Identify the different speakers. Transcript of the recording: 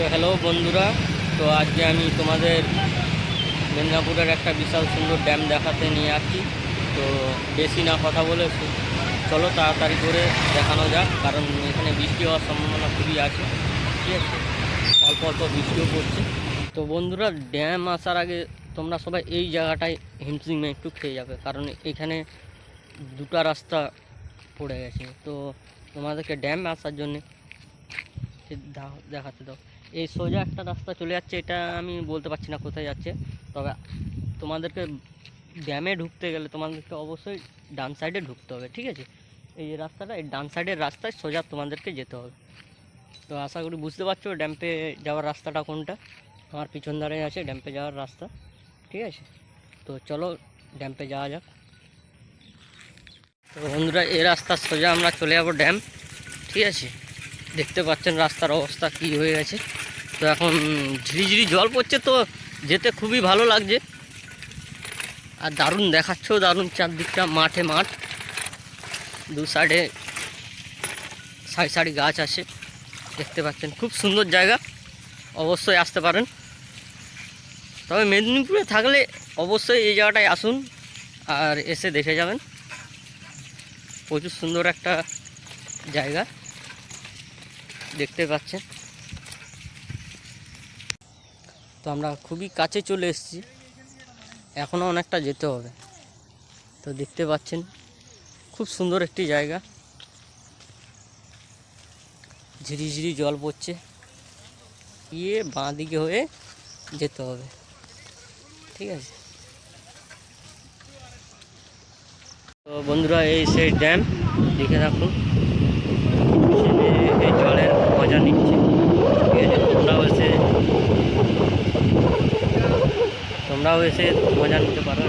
Speaker 1: তো হ্যালো বন্ধুরা, তো আজকে আমি তোমাদের মেদিনীপুরের একটা বিশাল সুন্দর ড্যাম দেখাতে নিয়ে আসছি। তো বেশি না কথা বলে চলো তাড়াতাড়ি করে দেখানো যাক, কারণ এখানে বৃষ্টি হওয়ার সম্ভাবনা খুবই আছে। ঠিক আছে, অল্প অল্প বৃষ্টিও পড়ছে। তো বন্ধুরা, ড্যাম আসার আগে তোমরা সবাই এই জায়গাটায় হিমশিমে একটু খেয়ে যাবে, কারণ এখানে দুটো রাস্তা পড়ে গেছে। তো তোমাদেরকে ড্যাম আসার জন্যে দেখাতে দাও। এই সোজা একটা রাস্তা চলে যাচ্ছে, এটা আমি বলতে পারছি না কোথায় যাচ্ছে, তবে তোমাদেরকে ড্যামে ঢুকতে গেলে তোমাদেরকে অবশ্যই ডান সাইডে ঢুকতে হবে। ঠিক আছে, এই যে রাস্তাটা, এই ডান সাইডের রাস্তায় সোজা তোমাদেরকে যেতে হবে। তো আশা করি বুঝতে পারছো ড্যাম্পে যাওয়ার রাস্তাটা কোনটা। আমার পিছন ধারে আছে ড্যাম্পে যাওয়ার রাস্তা। ঠিক আছে, তো চলো ড্যাম্পে যাওয়া যাক। তো বন্ধুরা, এই রাস্তা সোজা আমরা চলে যাবো ড্যাম। ঠিক আছে, দেখতে পাচ্ছেন রাস্তার অবস্থা কি হয়ে গেছে। তো এখন ঝিরিঝিরি জল পড়ছে, তো যেতে খুবই ভালো লাগছে। আর দারুণ দেখাচ্ছেও, দারুণ চারদিকটা মাঠে মাঠ, দু সাইডে সারি সারি গাছ আছে, দেখতে পাচ্ছেন খুব সুন্দর জায়গা। অবশ্যই আসতে পারেন, তবে মেদিনীপুরে থাকলে অবশ্যই এই জায়গাটায় আসুন আর এসে দেখে যাবেন। প্রচুর সুন্দর একটা জায়গা, দেখতে পাচ্ছেন। তো আমরা খুবই কাছে চলে এসেছি, এখনও অনেকটা যেতে হবে। তো দেখতে পাচ্ছেন খুব সুন্দর একটি জায়গা, ঝিরিঝিরি জল পড়ছে, গিয়ে বাঁ দিকে হয়ে যেতে হবে। ঠিক আছে, তো বন্ধুরা, এই সেই ড্যাম দেখে রাখুন, এই জলের মজা নিচ্ছে। ঠিক আছে, তোমরাও এসে মজা নিতে পারো।